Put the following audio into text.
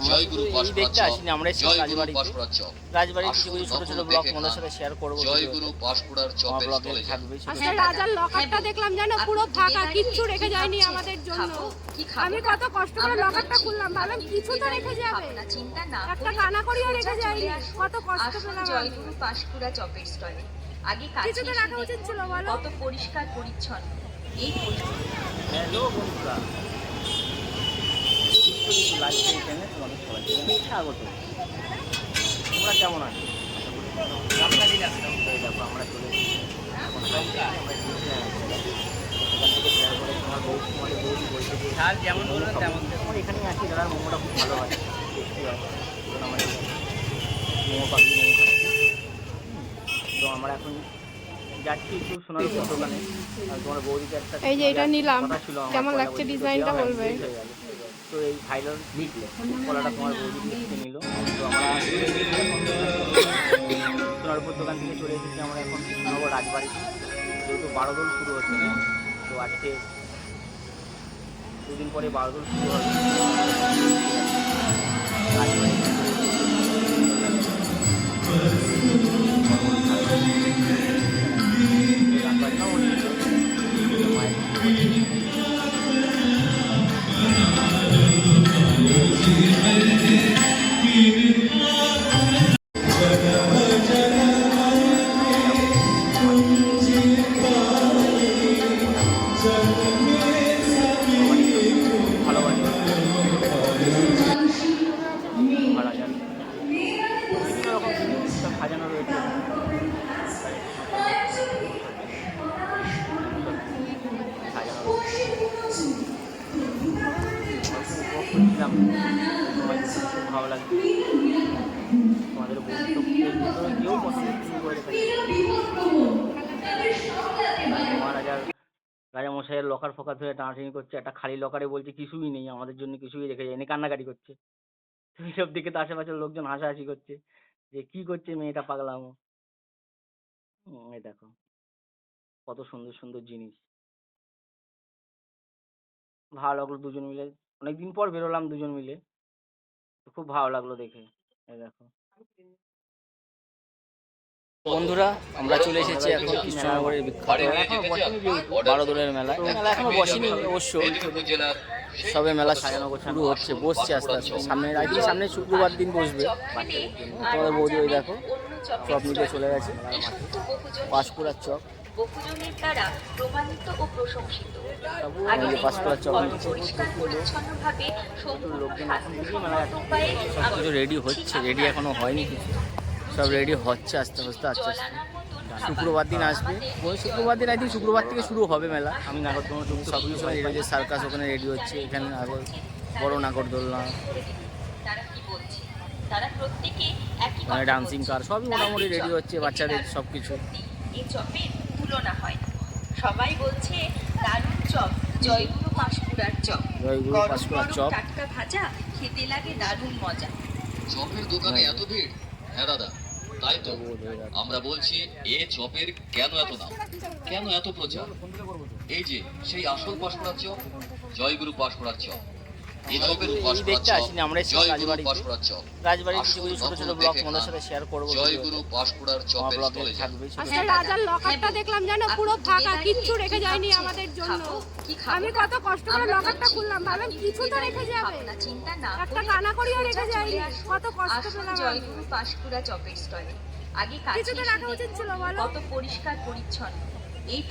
আমরা এই দেখতে আসিনি, আমরা এসেছি রাজবাড়ির কিছু কিছু ছোট ছোট ব্লগ তোমাদের সাথে শেয়ার করবো। আমার ব্লগে থাকবে। আচ্ছা, রাজার লকারটা দেখলাম জানো পুরো ফাঁকা, কিচ্ছু রেখে যায়নি আমাদের জন্য। আমি কত কষ্ট করে লকারটা খুললাম, ভাবলাম কিছু তো রেখে যাবে, একটা কানা করিও রেখে যায়নি। কত কষ্ট পেলাম। জয়গুরু পাঁশকুড়া চপের স্টলে আগে কিছু তো রাখা উচিত ছিল বলো। কত পরিষ্কার পরিচ্ছন্ন এই হ্যালো বন্ধুরা, কিছু লাগছে এখানে তোমাদের সবাইকে স্বাগত। তোমরা কেমন আছো? দেখো আমরা চলে এসেছি যেমন বললো তেমন। আমার এখানে আছি, দাদার মোমোটা খুব ভালো হয়, টেস্টি হয়। আমাদের মোমো পাবি, মোমো খাচ্ছি। তো আমরা এখন যাচ্ছি একটু সোনারপুর দোকানে। আর তোমার বৌদিকে একটা এই যে এটা নিলাম, কথা ছিল, কেমন লাগছে ডিজাইনটা বলবে। তো এই ভাইরাল কলাটা তোমার বৌদি কিনে নিল। তো আমরা সোনারপুর দোকান থেকে চলে এসেছি আমরা এখন কৃষ্ণনগর রাজবাড়ি। যেহেতু বারোদোল শুরু হচ্ছে, তো আজকে দুদিন পরে বারোদোল শুরু হবে রাজবাড়ি। সাজানো রয়েছে, ভালো লাগে তোমাদের কেউ পছন্দ করে রাজামশাইয়ের লকার ফকার ধরে টানাটানি করছে, একটা খালি লকারে বলছে কিছুই নেই, আমাদের জন্য কিছুই রেখে যায়নি, কান্নাকাটি করছে। এইসব দিকে তো আশেপাশের লোকজন হাসাহাসি করছে যে কি করছে মেয়েটা পাগলামো। এই দেখো কত সুন্দর সুন্দর জিনিস, ভালো লাগলো দুজন মিলে, অনেকদিন পর বেরোলাম দুজন মিলে, খুব ভালো লাগলো দেখে। এই দেখো বন্ধুরা, আমরা চলে এসেছি এখন কৃষ্ণনগরের বিখ্যাত বারোদোলের মেলা। মেলা এখনো বসেনি অবশ্য, সবে মেলা সাজানো শুরু হচ্ছে, বসছে আস্তে আস্তে। সামনে শুক্রবার দিন বসবে। তোমাদের বৌদি ওই দেখো চপ নিতে চলে গেছে, পাঁশকুড়ার চপ, বহুজনের দ্বারা প্রমাণিত ও প্রশংসিত। পাঁশকুড়ার চপ পরিষ্কার পরিচ্ছন্নভাবে কিছু রেডি হচ্ছে, রেডি এখনো হয়নি কিছু, সব রেডি হচ্ছে আস্তে আস্তে আস্তে আস্তে। শুক্রবার দিন আসবে, ওই শুক্রবার দিন একদিন, শুক্রবার থেকে শুরু হবে মেলা। আমি নাগরদোলনা টুকু সব কিছু রেডি হচ্ছে, সার্কাস ওখানে রেডি হচ্ছে, এখানে বড় নাগরদোলনা, মানে ডান্সিং কার সবই মোটামুটি রেডি হচ্ছে, বাচ্চাদের সব কিছু। এই চপের তুলনা হয়, সবাই বলছে দারুণ চপ জয়গুরু পাঁশকুড়ার চপ। জয়গুরু পাঁশকুড়ার চপ টাটকা ভাজা, খেতে লাগে দারুণ মজা। চপের দোকানে এত ভিড়? হ্যাঁ দাদা, তাই তো আমরা বলছি, এ চপের কেন এত দাম, কেন এত প্রচার? এই যে সেই আসল পাঁশকুড়ার চপ, জয়গুরু পাঁশকুড়ার চপ। এই চপের দেখতে আসিনি, আমরা এসেছি রাজবাড়ির কিছু কিছু ছোট ছোট ব্লগ তোমাদের সাথে শেয়ার করবো। জয়গুরু পাঁশকুড়ার চপের স্টলে থাকবে। আচ্ছা, রাজার লকারটা দেখলাম জানো পুরো ফাঁকা, কিচ্ছু রেখে যায়নি আমাদের জন্য। আমি কত কষ্ট করে লকারটা খুললাম, ভাবলাম কিছু তো রেখে যাবে, চিন্তা না একটা কানা করিও রেখে যায়নি। কত কষ্ট পেলাম। জয়গুরু পাঁশকুড়া চপের স্টলে আগে কিছু তো রাখা উচিত ছিল বলো। কত পরিষ্কার পরিচ্ছন্ন এই